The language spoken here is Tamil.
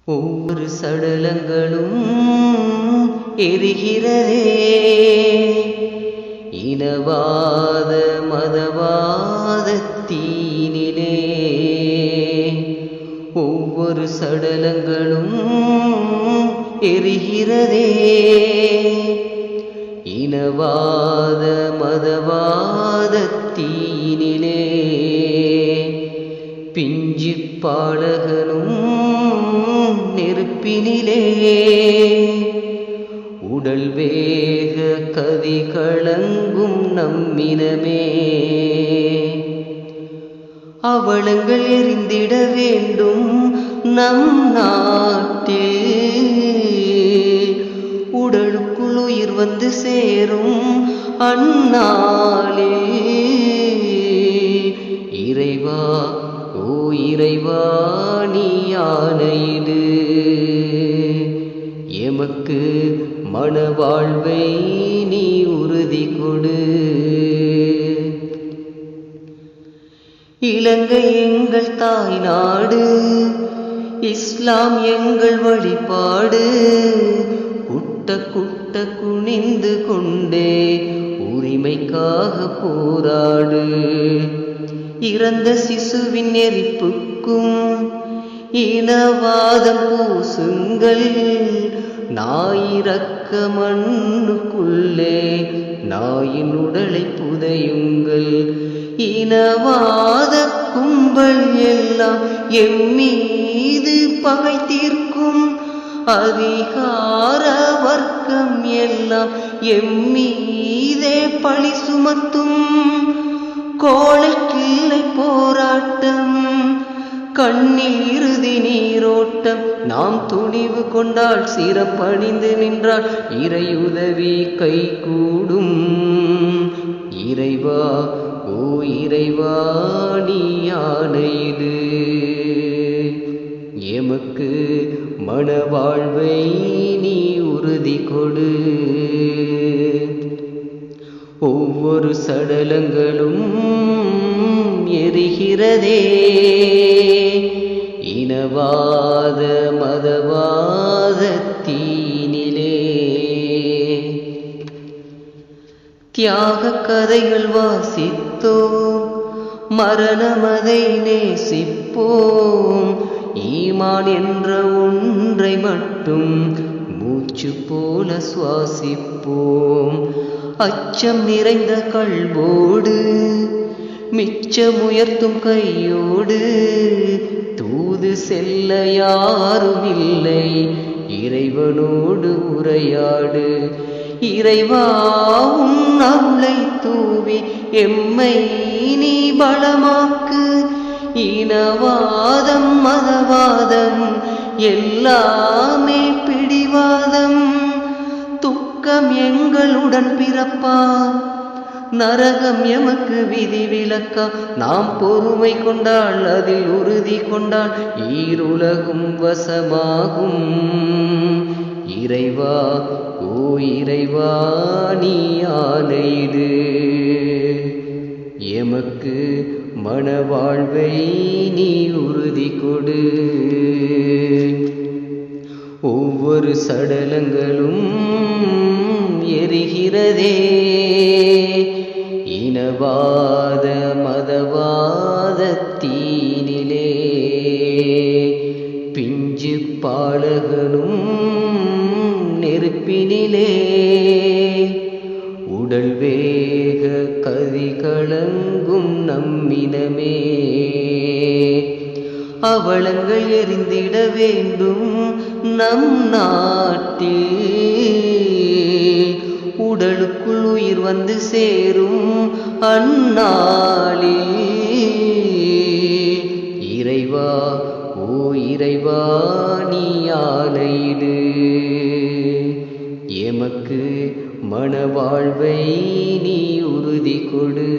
ஒவ்வொரு சடலங்களும் எரிகிறதே. இனவாத மதவாத தீனிலே ஒவ்வொரு சடலங்களும் எரிகிறதே. இனவாத மதவாத தீனிலே பிஞ்சு பாலகனும் நெருப்பினிலே உடல் வேக கதி கலங்கும் நம்மினமே. அவலங்கள் எரிந்திட வேண்டும் நம் நாட்டில், உடலுக்குள் உயிர் வந்து சேரும் அந்நாளில். இறைவா ஓ இறைவா நீ ஆணையிடு, எமக்கு மனவாழ்வை நீ உறுதி கொடு. இலங்கை எங்கள் தாய் நாடு, இஸ்லாம் எங்கள் வழிபாடு. குட்ட குட்ட குனிந்து கொண்டே உரிமைக்காக போராடு. இறந்த சிசுவின் எரிப்புக்கும் இனவாதம் பூசுங்கள். நாயிரக்க மண்ணுக்குள்ளே நாயின் உடலை புதையுங்கள். இனவாத கும்பல் எல்லாம் எம்மீது பகை தீர்க்கும். அதிகார வர்க்கம் எல்லாம் எம்மீதே பழி சுமத்தும். கோழைக்கில்லை போராட்டம், கண்ணில் இறுதி நீரோட்டம். நாம் துணிவு கொண்டால் சிரப்பணிந்து நின்றால் இறையுதவி கை கூடும். இறைவா ஓ இறைவா நீ ஆணையிடு, எமக்கு மனவாழ்வை நீ உறுதி கொடு. ஒவ்வொரு சடலங்களும் எரிகிறதே. இனவாத மதவாத தீனிலே தியாக கதைகள் வாசித்தோம், மரணமதை நேசிப்போம். ஈமான் என்ற ஒன்றை மட்டும் மூச்சு போல சுவாசிப்போம். அச்சம் நிறைந்த கல்வோடு மிச்சமுயர்த்தும் கையோடு தூது செல்ல யாரும் இல்லை. இறைவனோடு உரையாடு. இறைவாவும் அருளை தூவி எம்மை நீ பலமாக்கு. இனவாதம் மதவாதம் எல்லாமே பிடிவாதம். துக்கம் எங்களுடன் பிறப்பா, நரகம் எமக்கு விதி விலக்கா. நாம் பொறுமை கொண்டால் அதில் உறுதி கொண்டால் ஈருலகும் வசமாகும். இறைவா ஓ இறைவா நீ ஆணையிடு, எமக்கு மனவாழ்வை நீ உறுதி கொடு. ஒவ்வொரு சடலங்களும் எரிகிறதே. இனவாத மதவாத தீனிலே பிஞ்சு பாலகனும் நெருப்பினிலே உடல் வேக கதி கலங்கும் நம்மினமே. அவலங்கள் எரிந்திட வேண்டும் நம் நாட்டில், உடலுக்குள் உயிர் வந்து சேரும் அந்நாளில். இறைவா ஓ இறைவா நீ ஆணையிடு, எமக்கு மனவாழ்வை நீ உறுதி கொடு.